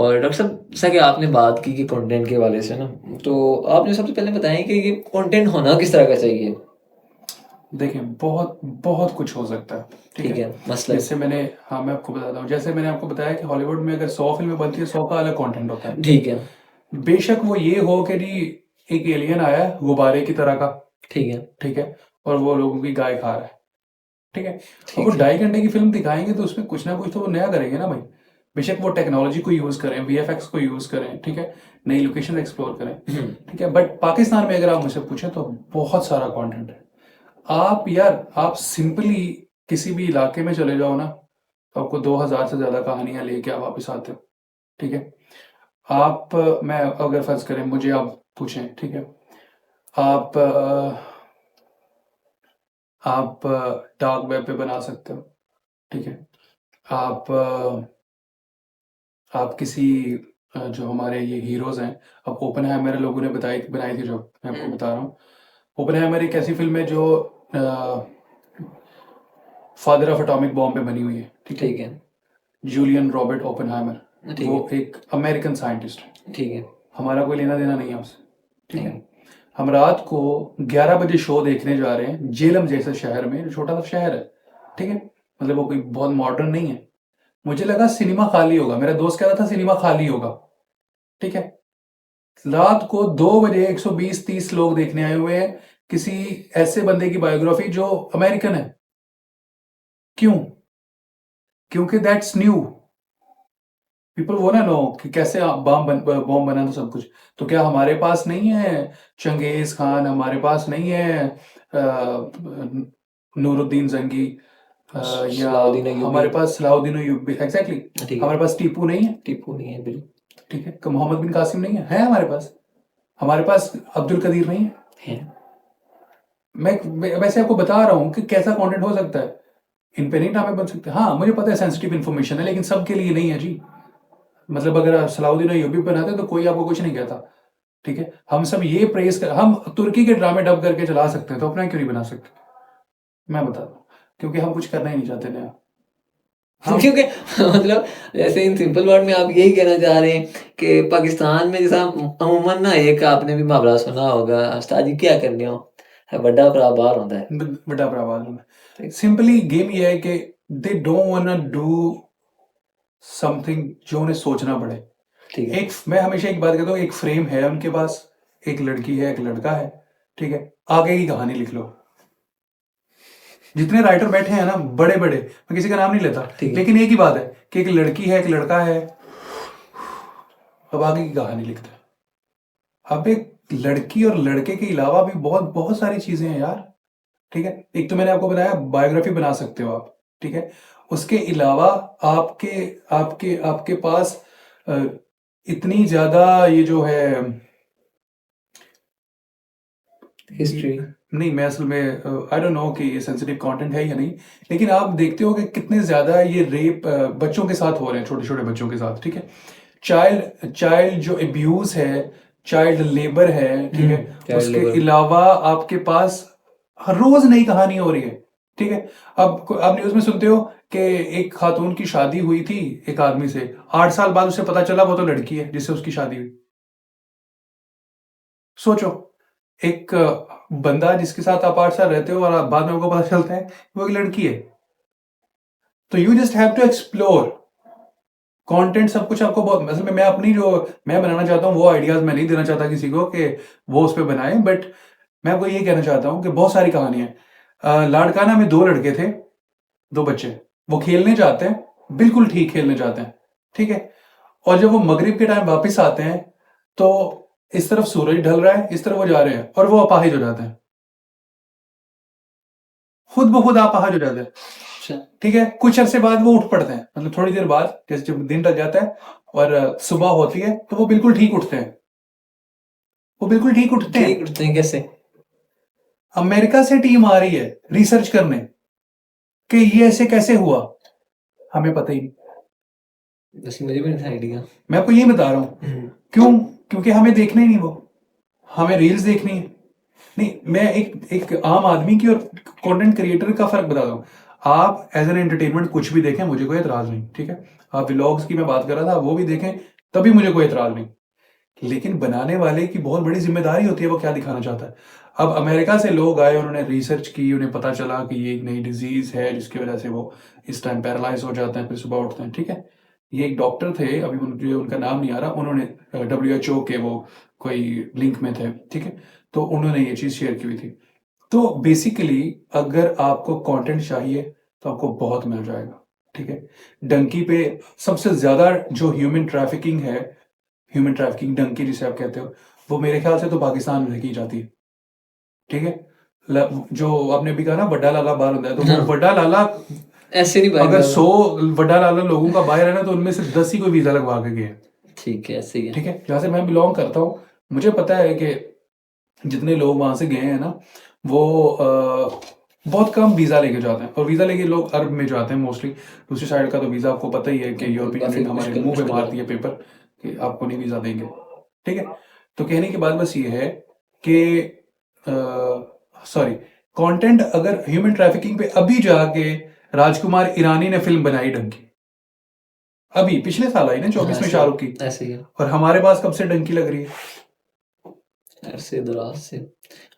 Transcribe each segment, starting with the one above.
और डॉक्टर साहब, जैसा कि आपने बात की कि कंटेंट के हवाले से ना, तो आपने सबसे पहले बताया कि ये कंटेंट होना किस तरह का चाहिए? देखिए, बहुत बहुत कुछ हो सकता है, ठीक ठीक है? है, मसलन? जैसे मैंने हाँ, मैं आपको बताता हूँ। जैसे मैंने आपको बताया कि हॉलीवुड में अगर 100 फ़िल्में बनती हैं, 100 का अलग कंटेंट होता है। ठीक है, बेशक वो ये हो कि जी एक एलियन आया है गुब्बारे की तरह का, ठीक है, ठीक है? और वो लोगों की गाय खा रहा है, ठीक है? अब वो ठीक है, 2.5 घंटे की फ़िल्म दिखाएँगे तो उसमें कुछ ना कुछ तो वो नया करेंगे ना भाई। बेशक वो टेक्नोलॉजी को यूज़ करें, वीएफएक्स को यूज़ करें, ठीक है? नई लोकेशन एक्सप्लोर करें, हुँ, ठीक है? बट पाकिस्तान में अगर आप मुझसे पूछें तो बहुत सारा कंटेंट है। आप यार आप सिंपली किसी भी इलाके में चले जाओ ना, तो आपको 2000 से ज़्यादा कहानियाँ लेके आप वापस आते हो, ठीक है? मैं अगर फ़र्ज़ करें मुझे आप पूछें, ठीक है? आप आप डार्क वेब पे बना सकते हो, ठीक है? आप आप किसी जो हमारे ये हीरोज़ हैं, अब ओपेनहाइमर लोगों ने बनाई थी जो मैं आपको हुँ, बता रहा हूँ। ओपेनहाइमर एक ऐसी फ़िल्म है जो फादर ऑफ एटॉमिक बॉम्ब पे बनी हुई है, ठीक है? ठीक है, जूलियन रॉबर्ट ओपेनहाइमर, ठीक वो है, एक अमेरिकन साइंटिस्ट है। ठीक है, हमारा कोई लेना देना नहीं है उससे, ठीक नहीं, है? हम रात को 11 बजे शो देखने जा रहे हैं जेलम जैसे शहर में, जो छोटा सा शहर है, ठीक है? मतलब वो कोई बहुत मॉडर्न नहीं है। मुझे लगा सिनेमा खाली होगा, मेरा दोस्त कह रहा था सिनेमा खाली होगा, ठीक है? रात को 2 बजे 120-30 लोग देखने आए हुए हैं किसी ऐसे बंदे की बायोग्राफी जो अमेरिकन है। क्यों? क्योंकि that's new. People wanna know कि कैसे बॉम्ब बना था सब कुछ। तो क्या हमारे पास नहीं है चंगेज खान, हमारे पास नहीं है नूरुद्दीन जंगी, या सलाउद्दीन अय्यूबी, हमारे पास सलाउद्दीन अय्यूबी, एग्जैक्टली। ठीक है, हमारे पास टीपू नहीं है, टीपू नहीं है, बिल्कुल, ठीक है? मोहम्मद बिन कासिम नहीं है हमारे पास। हमारे पास अब्दुल कदीर नहीं है। है, मैं वैसे आपको बता रहा हूँ कि कैसा कंटेंट हो सकता है। इन पे नहीं ड्रामे बन सकते। हाँ, मुझे पता है सेंसिटिव इन्फॉर्मेशन है, लेकिन सबके लिए नहीं है जी। मतलब अगर आप सलाउद्दीन अय्यूबी बनाते तो कोई आपको कुछ नहीं कहता, ठीक है? हम तुर्की के ड्रामे डब करके चला सकते हैं, तो अपना क्यों नहीं बना सकते? मैं बताता हूँ, क्योंकि हम कुछ करना ही नहीं चाहते नया। हम क्योंकि मतलब जैसे इन सिंपल वर्ड में आप यही कहना चाह रहे हैं कि पाकिस्तान में जैसा अमूमन ना एक आपने भी मुहावरा सुना होगा, उस्ताद जी क्या करने हो, बड़ा भरा बाहर होता है। बड़ा बड़ा में ठीक, सिंपली गेम ये है कि दे डोंट वांना डू समथिंग जो उन्हें सोचना पड़े। ठीक है, मैं हमेशा एक बात कहता हूँ, एक फ्रेम है उनके पास, एक लड़की है, एक लड़का है, ठीक है? आगे की कहानी लिख लो। जितने राइटर बैठे हैं ना बड़े बड़े, मैं किसी का नाम नहीं लेता, ठीक है, लेकिन एक ही बात है कि एक लड़की है, एक लड़का है, अब आगे की कहानी लिखते हैं। अब एक लड़की और लड़के के अलावा भी बहुत बहुत सारी चीजें हैं यार, ठीक है? एक तो मैंने आपको बताया बायोग्राफी बना सकते हो आप, ठीक है? उसके अलावा आपके आपके आपके पास अ, इतनी ज्यादा ये जो है हिस्ट्री, नहीं, मैं असल में आई डोंट नो कि ये सेंसिटिव कंटेंट है या नहीं, लेकिन आप देखते हो कि कितने ज्यादा ये रेप बच्चों के साथ हो रहे हैं, छोटे छोटे बच्चों के साथ, ठीक है? चाइल्ड चाइल्ड जो अब्यूज है, चाइल्ड लेबर है, ठीक है? चाइल्ड उसके लेबर, अलावा आपके पास हर रोज नई कहानी हो रही है, ठीक है? अब आप न्यूज में सुनते हो कि एक खातून की शादी हुई थी एक आदमी से, 8 साल बाद उसे पता चला वो तो लड़की है जिससे उसकी शादी हुई। सोचो, एक बंदा जिसके साथ आप 8 साल रहते हो और बाद में आपको पता चलता है वो एक लड़की है। तो you just have to explore content, सब कुछ आपको बहुत असल में मैं अपनी जो मैं बनाना चाहता हूँ वो आइडियाज मैं नहीं देना चाहता किसी को कि वो उस पर बनाए, बट मैं आपको ये कहना चाहता हूँ कि बहुत सारी कहानियां लाड़काना में 2 लड़के थे, 2 बच्चे, वो खेलने जाते हैं, बिल्कुल ठीक खेलने जाते हैं, ठीक है? और जब वो मगरिब के टाइम वापस आते हैं तो इस तरफ सूरज ढल रहा है, इस तरफ वो जा रहे हैं और वो अपाहिज हो जाते हैं, खुद ब खुद अपाहिज हो जाते हैं, अच्छा, ठीक है? कुछ अरसे बाद वो उठ पड़ते हैं, मतलब थोड़ी देर बाद, जैसे जब दिन ढल जाता है और सुबह होती है तो वो बिल्कुल ठीक उठते हैं, वो बिल्कुल ठीक उठते हैं। ठीक उठते हैं कैसे? अमेरिका से टीम आ रही है रिसर्च करने कि ये ऐसे कैसे हुआ, हमें पता ही नहीं। बस मुझे भी नहीं था आइडिया। मैं आपको ये बता रहा हूँ, क्यों? क्योंकि हमें देखना ही नहीं वो, हमें रील्स देखनी है। नहीं, मैं एक एक आम आदमी की और कंटेंट क्रिएटर का फर्क बताता हूँ। आप एज एन एंटरटेनमेंट कुछ भी देखें, मुझे कोई एतराज नहीं, ठीक है? आप व्लॉग्स की मैं बात कर रहा था, वो भी देखें, तभी मुझे कोई एतराज नहीं। लेकिन बनाने वाले की बहुत बड़ी जिम्मेदारी होती है, वो क्या दिखाना चाहता है। अब अमेरिका से लोग आए, उन्होंने रिसर्च की, उन्हें पता चला कि ये एक नई डिजीज है जिसकी वजह से वो इस टाइम पैरालाइज हो जाते हैं, फिर सुबह उठते हैं, ठीक है। ये एक डॉक्टर थे, अभी मुझे उनका नाम नहीं आ रहा, उन्होंने WHO के वो कोई लिंक में थे, ठीक है। तो उन्होंने ये चीज़ शेयर की हुई थी। तो बेसिकली अगर आपको कंटेंट चाहिए तो आपको बहुत मिल जाएगा, ठीक है। डंकी पे सबसे ज़्यादा जो ह्यूमन ट्रैफिकिंग है, ह्यूमन ट्रैफिकिंग डंकी जिसे आप कहते हो, वो मेरे ख्याल से तो पाकिस्तान में की जाती है, ठीक है। जो आपने भी कहा ना बड्डा लाला बाहर होता है, तो वो हाँ, बड्डा लाला ऐसे नहीं अगर भाई 100 बड्डा लाला लोगों का बाहर है ना, तो उनमें से 10 ही कोई वीजा लगवा के गए हैं, ठीक है, ऐसे ही है। ठीक है। जहाँ से मैं बिलोंग करता हूँ, मुझे पता है कि जितने लोग वहां से गए हैं ना, वो बहुत कम वीजा लेके जाते हैं, और वीजा लेके लोग अरब में जाते हैं मोस्टली। दूसरी साइड का तो वीजा आपको पता ही है कि यूरोपियन काफी यूनियन हमारे मुश्किल मुंह पे मुश्किल मारती है। है पेपर कि आपको नहीं वीजा देंगे, ठीक है। तो कहने की बात बस ये है कि सॉरी, कंटेंट अगर ह्यूमन ट्रैफिकिंग पे अभी जाके राजकुमार ईरानी ने फिल्म बनाई डंकी, अभी पिछले साल आई ना, हाँ, 24 में ऐसे शाहरुख की, ऐसे ही है। और हमारे पास कब से डंकी लग रही है। अरसे दराज से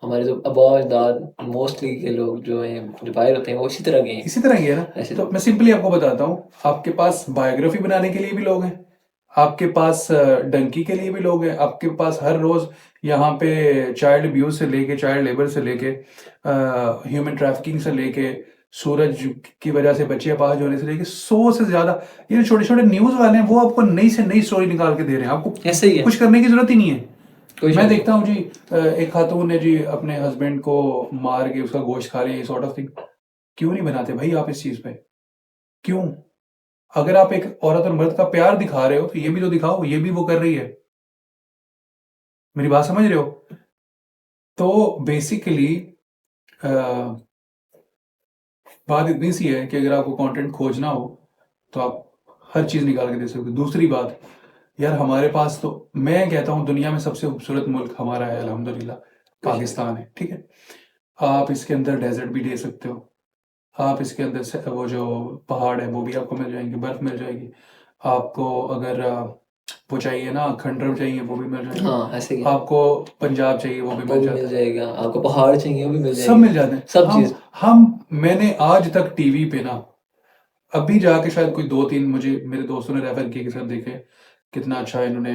हमारे जो आबा अजदाद मोस्टली के लोग जो हैं, जो बाहर होते हैं, वो इसी तरह के हैं। इसी तरह की है ना। ऐसे तो मैं सिंपली आपको बताता हूँ, आपके पास बायोग्राफी बनाने के लिए भी लोग हैं, आपके पास डंकी के लिए भी लोग हैं, आपके पास हर रोज यहाँ पे चाइल्ड अब्यूज से लेके, चाइल्ड लेबर से लेके, ह्यूमन ट्रैफिकिंग से लेके, सूरज की वजह से बच्चे अपाहिज होने से लेके 100 से ज्यादा ये छोटे छोटे न्यूज वाले हैं, वो आपको नई से नई स्टोरी निकाल के दे रहे हैं। आपको ऐसे ही है। कुछ करने की जरूरत ही नहीं है। कोई मैं शक नहीं। देखता हूँ जी, एक खातून ने जी अपने हस्बैंड को मार के उसका गोश्त खा लिया, सॉर्ट ऑफ थिंग। क्यों नहीं बनाते भाई आप इस चीज पे? क्यों? अगर आप एक औरत और मर्द का प्यार दिखा रहे हो, तो ये भी तो दिखाओ, ये भी वो कर रही है। मेरी बात समझ रहे हो? तो बेसिकली बात इतनी सी है कि अगर आपको कंटेंट खोजना हो तो आप हर चीज निकाल के दे सकते हो। दूसरी बात, यार हमारे पास तो, मैं कहता हूँ दुनिया में सबसे खूबसूरत मुल्क हमारा है अल्हम्दुलिल्लाह, कोई शक पाकिस्तान है, ठीक है। आप इसके अंदर डेजर्ट भी दे सकते हो, आप इसके अंदर से वो जो पहाड़ है वो भी आपको मिल जाएंगे, बर्फ मिल जाएगी आपको। अगर वो चाहिए ना, खंडर चाहिए वो भी मिल नहीं। जाएंगे हाँ, ऐसे ही है। आपको, पंजाब चाहिए वो भी वो मिल भी मिल जाता है, जाएगा आपको, पहाड़ चाहिए वो भी मिल सब जाएंगे। मिल जाते हैं। सब चीज। मैंने आज तक टीवी पे ना, अभी जाके शायद कोई 2-3 मुझे मेरे दोस्तों ने रेफर किए कि सर देखे कितना अच्छा इन्होंने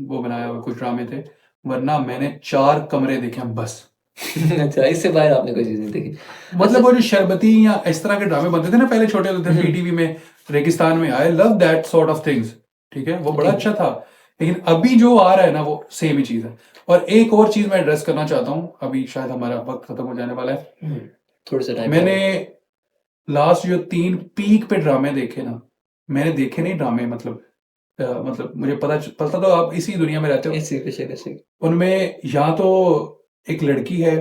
वो बनाया हुआ, कुछ ड्रामे थे, वरना मैंने 4 कमरे देखे हैं बस। अच्छा, इससे बाहर आपने कोई चीज नहीं देखी। मतलब वो जो शरबती या इस तरह के ड्रामे बनते थे ना पहले, छोटे होते थे पीटीवी में, रेगिस्तान में, I love that sort of things, ठीक है, वो बड़ा ठीक। अच्छा था। लेकिन अभी जो आ रहा है ना, वो सेम ही चीज है। और एक और चीज मैं एड्रेस करना चाहता हूँ, अभी शायद हमारा वक्त खत्म हो जाने वाला है। थोड़ा सा टाइम मैंने लास्ट जो 3 पीक पे ड्रामे देखे ना, मैंने देखे नहीं ड्रामे, मतलब मुझे पता तो आप इसी दुनिया में रहते हो। ऐसे कैसे कैसे। उनमें या तो एक लड़की है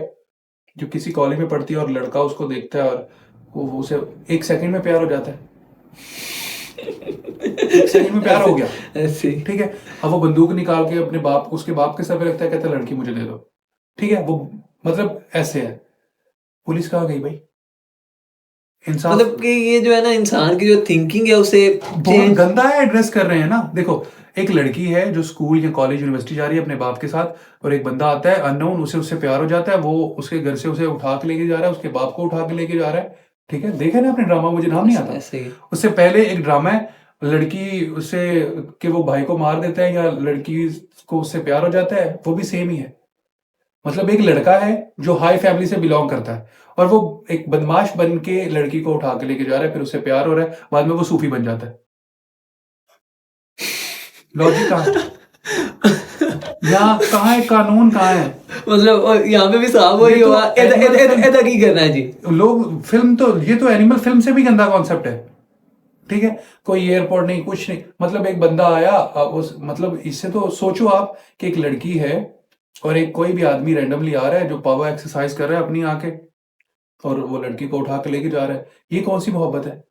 जो किसी कॉलेज में पढ़ती है, और लड़का उसको देखता है और वो उसे 1 सेकंड में प्यार हो जाता है, 1 सेकंड में प्यार हो गया, ऐसे। ठीक है। अब वो बंदूक निकाल के अपने बाप, उसके बाप के सर पे रखता है, कहता है लड़की मुझे दे दो, ठीक है। वो मतलब ऐसे है। पुलिस कहाँ गई भाई? इंसाफ। मतलब कि ये जो है ना, इंसान की जो थिंकिंग है उसे बहुत चेंज। गंदा है, एड्रेस कर रहे हैं ना। देखो, एक लड़की है जो स्कूल या कॉलेज यूनिवर्सिटी जा रही है अपने बाप के साथ, और एक बंदा आता है अननोन, उसे उससे प्यार हो जाता है, वो उसके घर से उसे उठा के लेके जा रहा है, उसके बाप को उठा के लेके जा रहा है, ठीक है। देखा ना आपने ड्रामा, मुझे नाम नहीं आता। ऐसे ही। उससे पहले एक ड्रामा है, लड़की उससे कि वो भाई को मार देता है, या लड़की को उससे प्यार हो जाता है, वो भी सेम ही है। मतलब एक लड़का है जो हाई फैमिली से बिलोंग करता है, और वो एक बदमाश बन के लड़की को उठा के लेके जा रहा है, फिर उससे प्यार हो रहा है, बाद में वो सूफी बन जाता है। लॉजिक कहाँ है? यहाँ कहाँ है कानून, कहाँ है? मतलब और यहाँ पे भी साहब वही ये तो हुआ, animal film- ऐसा की करना है जी। लोग फिल्म तो, ये तो एनिमल फिल्म से भी गंदा कॉन्सेप्ट है, ठीक है। कोई एयरपोर्ट नहीं, कुछ नहीं, मतलब एक बंदा आया, उस मतलब इससे तो सोचो आप कि एक लड़की है और एक कोई भी आदमी रैंडमली आ रहा है जो पावर एक्सरसाइज कर रहा है अपनी आके, और वो लड़की को उठा के लेके जा रहा है। ये कौन सी मोहब्बत है?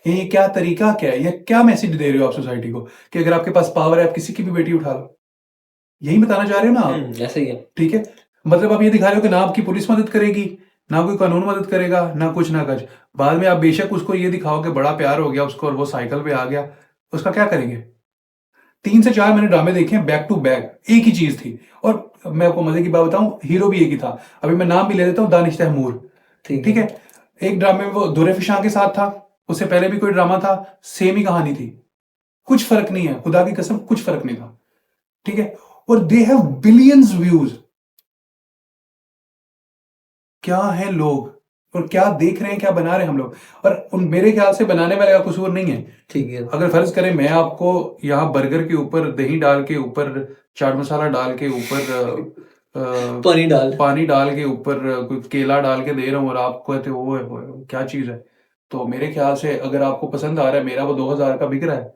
ये क्या तरीका, क्या है, ये क्या मैसेज दे रहे हो आप सोसाइटी को कि अगर आपके पास पावर है आप किसी की भी बेटी उठा लो? यही बताना चाह रहे हो ना आप? ऐसे ही है। ठीक है। मतलब आप ये दिखा रहे हो कि ना आपकी पुलिस मदद करेगी, ना कोई कानून मदद करेगा, ना कुछ ना कुछ। बाद में आप बेशक उसको ये दिखाओ कि बड़ा प्यार हो गया उसको और वो साइकिल पे आ गया, उसका क्या करेंगे? 3 से 4 मैंने ड्रामे देखे हैं बैक टू बैक, एक ही चीज थी। और मैं आपको मजे की बात बताऊं, हीरो भी एक ही था। अभी मैं नाम भी ले देता हूँ, दानिश तैमूर। ठीक ठीक है। है, एक ड्रामे में वो दुरे फिशां के साथ था, उससे पहले भी कोई ड्रामा था, सेम ही कहानी थी, कुछ फर्क नहीं है, खुदा की कसम कुछ फर्क नहीं था। ठीक है, और दे हैव बिलियंस व्यूज। क्या है लोग, और क्या देख रहे हैं, क्या बना रहे हैं हम लोग। और उन मेरे ख्याल से बनाने वाले का कसूर नहीं है। ठीक है। अगर फर्ज करें मैं आपको यहाँ बर्गर के ऊपर दही डाल के ऊपर चाट मसाला डाल के ऊपर पानी डाल। पानी डाल के ऊपर कोई केला डाल के दे रहा हूँ और आप कहते हो ओए होए क्या चीज है, तो मेरे ख्याल से अगर आपको पसंद आ रहा है, मेरा वो 2000 का बिक रहा है,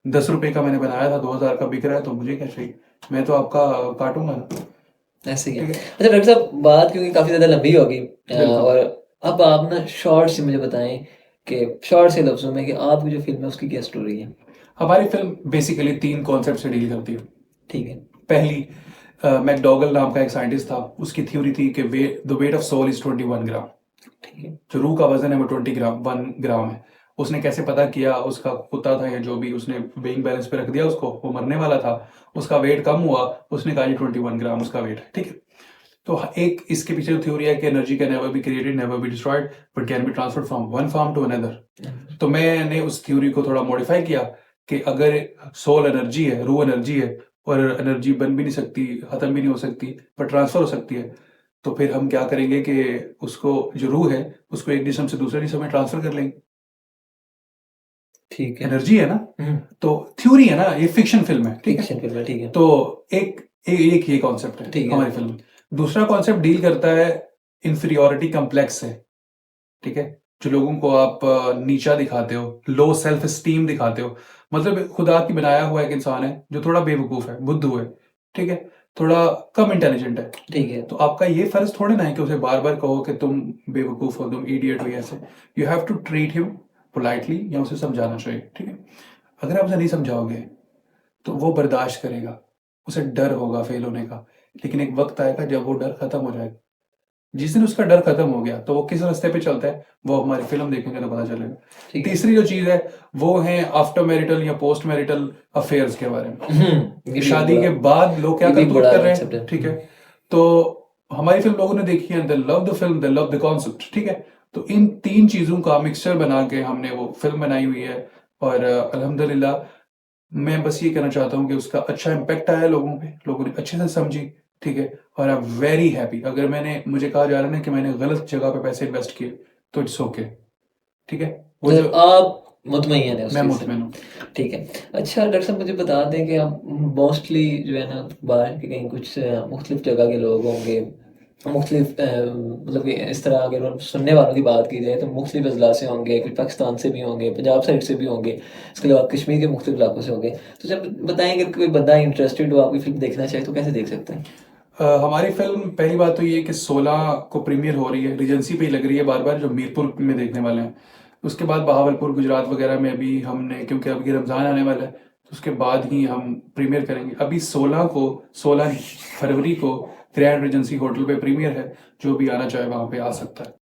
10 रुपए का मैंने बनाया था, 2000 का बिक रहा है, तो मुझे क्या चाहिए, मैं तो आपका काटूंगा ना। ऐसे ही है। ठीक है, अच्छा डॉक्टर साहब, बात क्योंकि काफ़ी ज़्यादा लंबी होगी, बिल्कुल। और अब आप ना शॉर्ट से मुझे बताएं कि शॉर्ट से लफ्ज़ों में कि आपकी जो फ़िल्म है उसकी क्या स्टोरी है? हमारी फिल्म बेसिकली 3 कॉन्सेप्ट से डील करती है। ठीक है। पहली, मैकडॉगल नाम का एक साइंटिस्ट था, उसकी थ्योरी थी कि the weight of soul is 21 gram. ठीक है। जो रूह का वजन है वो 1 ग्राम है। उसने कैसे पता किया, उसका कुत्ता था या जो भी, उसने वेइंग बैलेंस पे रख दिया उसको, वो मरने वाला था, उसका वेट कम हुआ, उसने कहा ये 21 ग्राम उसका वेट है। ठीक है, तो एक इसके पीछे थ्योरी है कि energy can never be created, never be destroyed, but can be transferred from one form to another. तो मैंने उस थ्योरी को थोड़ा मॉडिफाई किया कि अगर सोल एनर्जी है, रूह एनर्जी है, और एनर्जी बन भी नहीं सकती, खत्म भी नहीं हो सकती, पर ट्रांसफर हो सकती है, तो फिर हम क्या करेंगे कि उसको, जो रूह है, उसको एक जिस्म से दूसरे जिस्म में ट्रांसफर कर लेंगे। ठीक है। एनर्जी है ना, हम्म। तो थ्योरी है ना, ये फिक्शन फिल्म है। ठीक है, फिक्शन फिल्म है। ठीक है। तो एक ये कॉन्सेप्ट है ठीक है। हमारी फिल्म में। दूसरा कॉन्सेप्ट डील करता है इंफीरियोरिटी कॉम्प्लेक्स से। ठीक है, जो लोगों को आप नीचा दिखाते हो, लो सेल्फ स्टीम दिखाते हो, मतलब खुदा की बनाया हुआ एक इंसान है जो थोड़ा बेवकूफ है, बुद्धू है, ठीक है, थोड़ा कम इंटेलिजेंट है, ठीक है। तो आपका ये फर्ज थोड़े ना है कि उसे बार बार कहो कि तुम बेवकूफ हो, तुम इडियट हो, ऐसे। You have to treat him politely, या उसे समझाना चाहिए। ठीक है, अगर आप उसे नहीं समझाओगे तो वो बर्दाश्त करेगा, उसे डर होगा फेल होने का, लेकिन एक वक्त आएगा जब वो डर खत्म हो जाएगा। जिस दिन उसका डर खत्म हो गया तो वो किस रास्ते पे चलता है, वो हमारी फिल्म देखेंगे तो पता चलेगा। ठीक है। तीसरी जो चीज है वो है आफ्टर मैरिटल या पोस्ट मैरिटल अफेयर्स के बारे में, ये कि भी शादी बड़ा के बाद लोग क्या ये भी करतूत बड़ा कर रहे कंसेप्ट हैं। है। ठीक है, तो हमारी फिल्म लोगों ने देखी है, दे love the film, they love the concept. ठीक है, तो इन 3 चीजों का मिक्सचर बना के हमने वो फिल्म बनाई हुई है, और अल्हम्दुलिल्लाह मैं बस ये कहना चाहता हूँ कि उसका अच्छा इम्पैक्ट आया लोगों पे, लोगों ने अच्छे से समझी। ठीक है, और आई एम वेरी हैप्पी। अगर मुझे कहा जा रहा है ना कि मैंने गलत जगह पे पैसे इन्वेस्ट किए, तो इट्स ओके। ठीक है, वो जो मतलब आप मुतमईन है उस मैं चीज़ से। मुतमिन हूँ। ठीक है। अच्छा डॉक्टर साहब, मुझे बता दें कि हम मोस्टली जो है ना बाहर के कहीं कुछ मुख्तलिफ जगह के लोग होंगे, मुख्तलिफ मतलब कि इस तरह अगर हम सुनने वालों की बात की जाए तो मुख्तलिफ अजला से होंगे, कुछ पाकिस्तान से भी होंगे, पंजाब साइड से भी होंगे, इसके अलावा कश्मीर के मुख्तलिफ इलाकों से होंगे। तो जब बताएंगे कोई बंदा इंटरेस्टेड हो आपकी फिल्म देखना चाहे तो कैसे देख सकते हैं? हमारी फिल्म पहली बात तो ये है कि 16 को प्रीमियर हो रही है, रीजेंसी पे ही लग रही है बार बार, जो मीरपुर में देखने वाले हैं। उसके बाद बहावलपुर गुजरात वगैरह में भी हमने, क्योंकि अभी रमज़ान आने वाला है, तो उसके बाद ही हम प्रीमियर करेंगे। अभी 16 फरवरी को ग्रैंड रीजेंसी होटल पे प्रीमियर है, जो भी आना चाहे वहाँ पे आ सकता है।